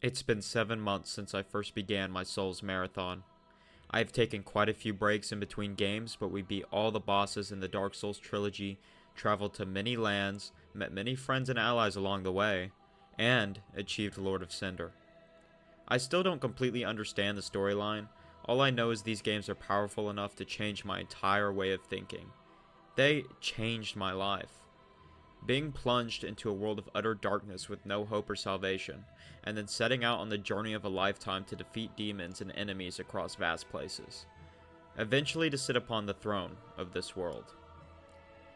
It's been 7 months since I first began my Souls marathon. I have taken quite a few breaks in between games, but we beat all the bosses in the Dark Souls trilogy, traveled to many lands, met many friends and allies along the way, and achieved Lord of Cinder. I still don't completely understand the storyline. All I know is these games are powerful enough to change my entire way of thinking. They changed my life. Being plunged into a world of utter darkness with no hope or salvation, and then setting out on the journey of a lifetime to defeat demons and enemies across vast places. Eventually to sit upon the throne of this world.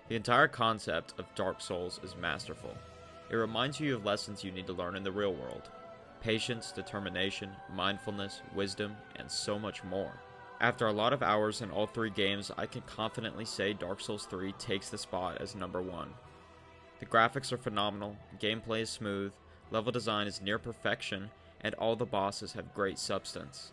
The entire concept of Dark Souls is masterful. It reminds you of lessons you need to learn in the real world. Patience, determination, mindfulness, wisdom, and so much more. After a lot of hours in all three games, I can confidently say Dark Souls 3 takes the spot as number 1. The graphics are phenomenal, gameplay is smooth, level design is near perfection, and all the bosses have great substance.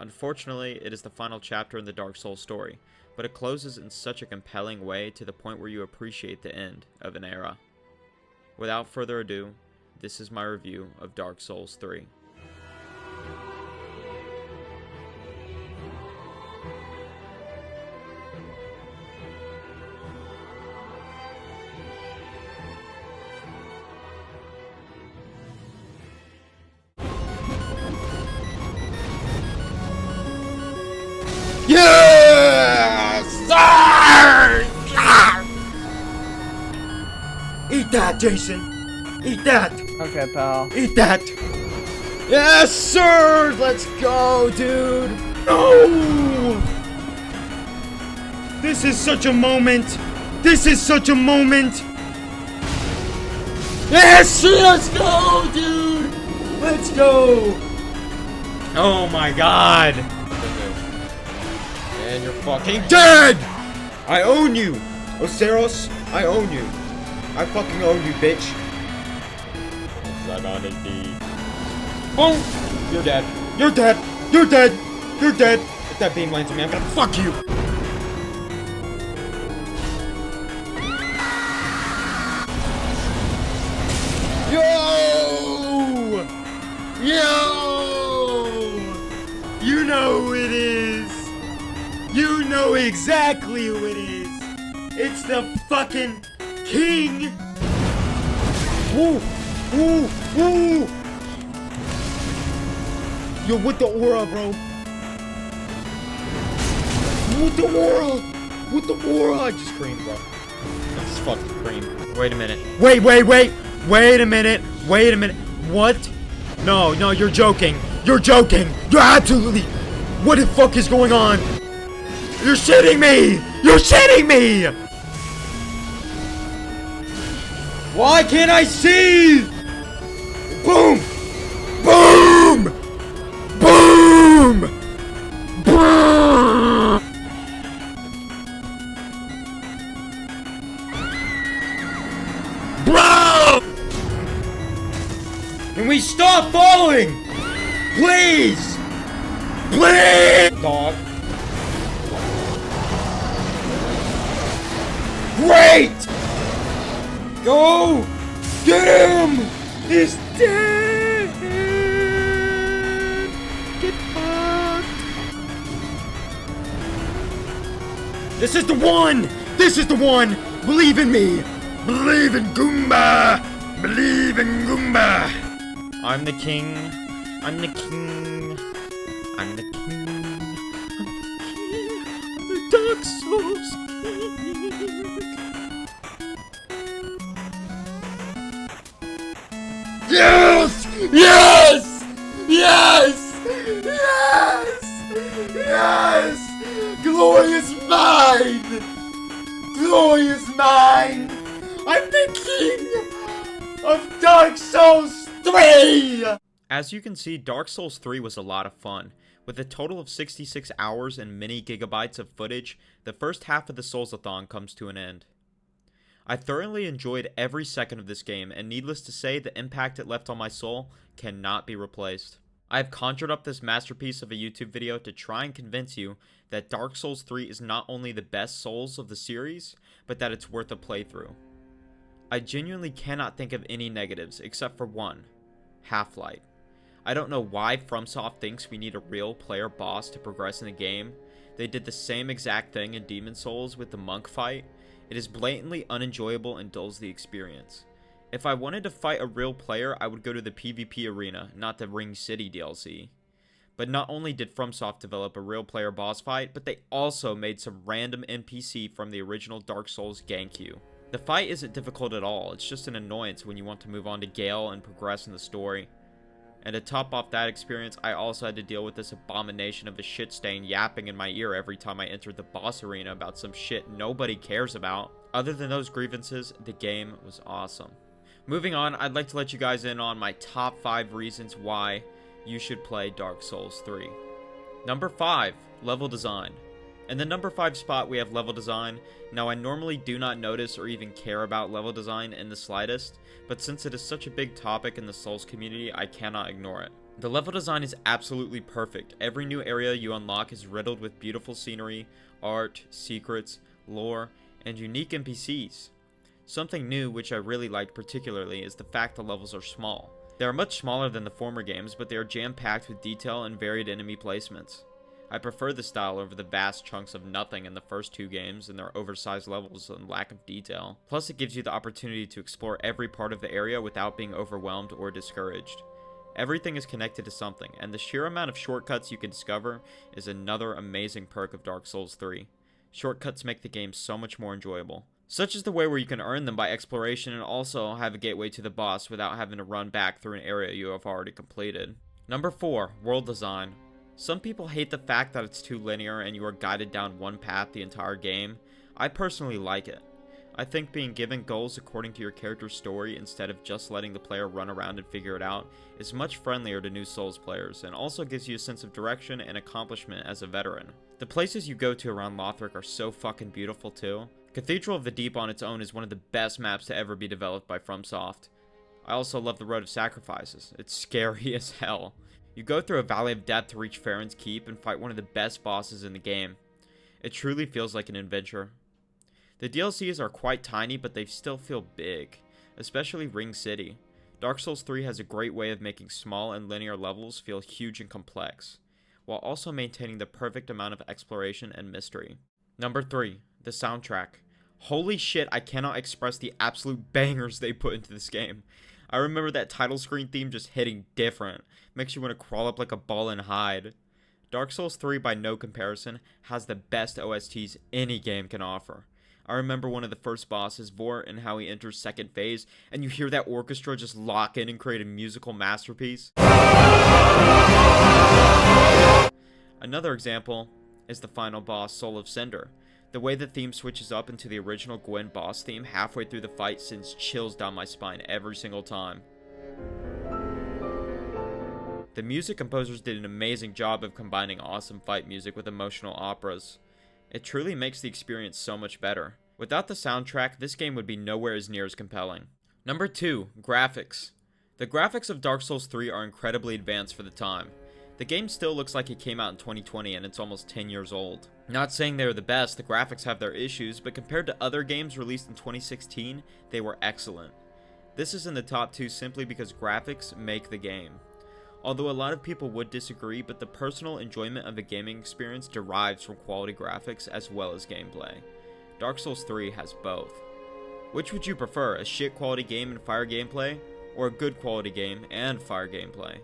Unfortunately, it is the final chapter in the Dark Souls story, but it closes in such a compelling way to the point where you appreciate the end of an era. Without further ado, this is my review of Dark Souls 3. Yes! Sir! Eat that, Jason! Eat that! Okay, pal. Eat that! Yes, sir! Let's go, dude! No! This is such a moment! This is such a moment! Yes! Let's go, dude! Let's go! Oh my god! And you're fucking dead! I own you! Oseros, I own you. I fucking own you, bitch. Boom! You're dead. You're dead! You're dead! You're dead! If that beam lands on me, I'm gonna fuck you! Yo! Yo! You know who it is! You know exactly who it is! It's the fucking king! Woo! Woo! Woo! Yo, with the aura, bro! With the aura! With the aura! I just screamed, bro. I just fucking screamed. Wait a minute. Wait! Wait a minute! Wait a minute! What? No, you're joking! You're joking! You're absolutely... What the fuck is going on? You're shitting me! You're shitting me! Why can't I see? Boom! Boom! Boom! Boom! Bro! Can we stop falling? Please! Please! Dog. Great! Go! Get him! He's dead! Get fucked! This is the one! This is the one! Believe in me! Believe in Goomba! Believe in Goomba! I'm the king. I'm the king. I'm the king. I'm the Dark Souls King! Yes! Yes! Yes! Yes! Yes! Glory is mine! Glory is mine! I'm the king of Dark Souls 3! As you can see, Dark Souls 3 was a lot of fun. With a total of 66 hours and many gigabytes of footage, the first half of the Souls-a-thon comes to an end. I thoroughly enjoyed every second of this game, and needless to say, the impact it left on my soul cannot be replaced. I have conjured up this masterpiece of a YouTube video to try and convince you that Dark Souls 3 is not only the best Souls of the series, but that it's worth a playthrough. I genuinely cannot think of any negatives except for one: Half-Light. I don't know why FromSoft thinks we need a real player boss to progress in the game. They did the same exact thing in Demon Souls with the monk fight. It is blatantly unenjoyable and dulls the experience. If I wanted to fight a real player, I would go to the PvP arena, not the Ring City DLC. But not only did FromSoft develop a real player boss fight, but they also made some random NPC from the original Dark Souls gank you. The fight isn't difficult at all, it's just an annoyance when you want to move on to Gale and progress in the story. And to top off that experience, I also had to deal with this abomination of a shit stain yapping in my ear every time I entered the boss arena about some shit nobody cares about. Other than those grievances, the game was awesome. Moving on, I'd like to let you guys in on my top 5 reasons why you should play Dark Souls 3. Number 5, level design. In the number 5 spot, we have level design. Now, I normally do not notice or even care about level design in the slightest, but since it is such a big topic in the Souls community, I cannot ignore it. The level design is absolutely perfect. Every new area you unlock is riddled with beautiful scenery, art, secrets, lore, and unique NPCs. Something new, which I really liked particularly, is the fact the levels are small. They are much smaller than the former games, but they are jam-packed with detail and varied enemy placements. I prefer this style over the vast chunks of nothing in the first 2 games and their oversized levels and lack of detail. Plus, it gives you the opportunity to explore every part of the area without being overwhelmed or discouraged. Everything is connected to something, and the sheer amount of shortcuts you can discover is another amazing perk of Dark Souls 3. Shortcuts make the game so much more enjoyable. Such is the way where you can earn them by exploration and also have a gateway to the boss without having to run back through an area you have already completed. Number 4, world design. Some people hate the fact that it's too linear and you are guided down one path the entire game. I personally like it. I think being given goals according to your character's story instead of just letting the player run around and figure it out is much friendlier to new Souls players and also gives you a sense of direction and accomplishment as a veteran. The places you go to around Lothric are so fucking beautiful too. Cathedral of the Deep on its own is one of the best maps to ever be developed by FromSoft. I also love the Road of Sacrifices. It's scary as hell. You go through a Valley of Death to reach Farron's Keep and fight one of the best bosses in the game. It truly feels like an adventure. The DLCs are quite tiny, but they still feel big, especially Ring City. Dark Souls 3 has a great way of making small and linear levels feel huge and complex, while also maintaining the perfect amount of exploration and mystery. Number 3, the soundtrack. Holy shit, I cannot express the absolute bangers they put into this game. I remember that title screen theme just hitting different. Makes you want to crawl up like a ball and hide. Dark Souls 3, by no comparison, has the best OSTs any game can offer. I remember one of the first bosses, Vort, and how he enters second phase, and you hear that orchestra just lock in and create a musical masterpiece. Another example is the final boss, Soul of Cinder. The way the theme switches up into the original Gwyn boss theme halfway through the fight sends chills down my spine every single time. The music composers did an amazing job of combining awesome fight music with emotional operas. It truly makes the experience so much better. Without the soundtrack, this game would be nowhere as near as compelling. Number 2, graphics. The graphics of Dark Souls 3 are incredibly advanced for the time. The game still looks like it came out in 2020 and it's almost 10 years old. Not saying they're the best, the graphics have their issues, but compared to other games released in 2016, they were excellent. This is in the top 2 simply because graphics make the game. Although a lot of people would disagree, but the personal enjoyment of the gaming experience derives from quality graphics as well as gameplay. Dark Souls 3 has both. Which would you prefer, a shit quality game and fire gameplay, or a good quality game and fire gameplay?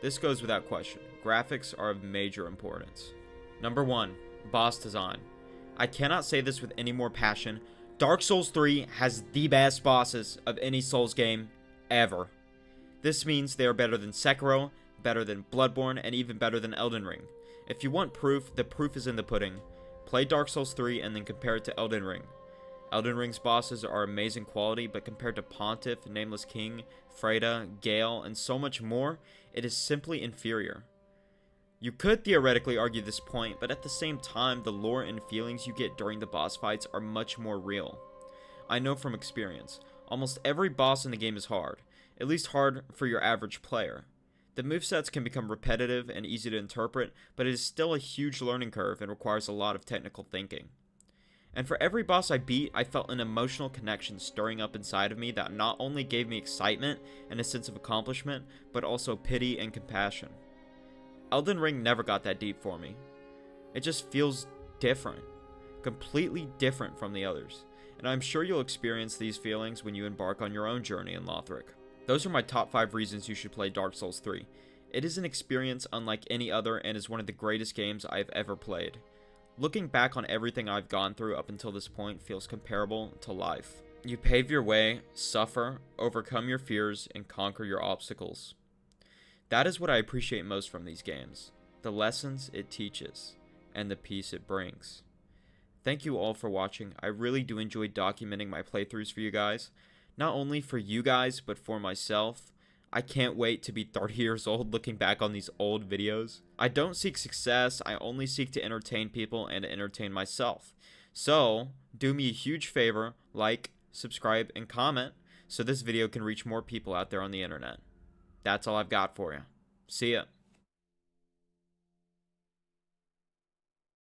This goes without question. Graphics are of major importance. Number 1, boss design. I cannot say this with any more passion. Dark Souls 3 has the best bosses of any Souls game ever. This means they are better than Sekiro, better than Bloodborne, and even better than Elden Ring. If you want proof, the proof is in the pudding. Play Dark Souls 3 and then compare it to Elden Ring. Elden Ring's bosses are amazing quality, but compared to Pontiff, Nameless King, Freyda, Gale, and so much more, it is simply inferior. You could theoretically argue this point, but at the same time, the lore and feelings you get during the boss fights are much more real. I know from experience, almost every boss in the game is hard, at least hard for your average player. The movesets can become repetitive and easy to interpret, but it is still a huge learning curve and requires a lot of technical thinking. And for every boss I beat, I felt an emotional connection stirring up inside of me that not only gave me excitement and a sense of accomplishment, but also pity and compassion. Elden Ring never got that deep for me. It just feels different, completely different from the others, and I'm sure you'll experience these feelings when you embark on your own journey in Lothric. Those are my top 5 reasons you should play Dark Souls 3. It is an experience unlike any other and is one of the greatest games I've ever played. Looking back on everything I've gone through up until this point feels comparable to life. You pave your way, suffer, overcome your fears, and conquer your obstacles. That is what I appreciate most from these games, the lessons it teaches, and the peace it brings. Thank you all for watching. I really do enjoy documenting my playthroughs for you guys. Not only for you guys, but for myself. I can't wait to be 30 years old looking back on these old videos. I don't seek success, I only seek to entertain people and to entertain myself. So, do me a huge favor, like, subscribe, and comment so this video can reach more people out there on the internet. That's all I've got for you. See ya.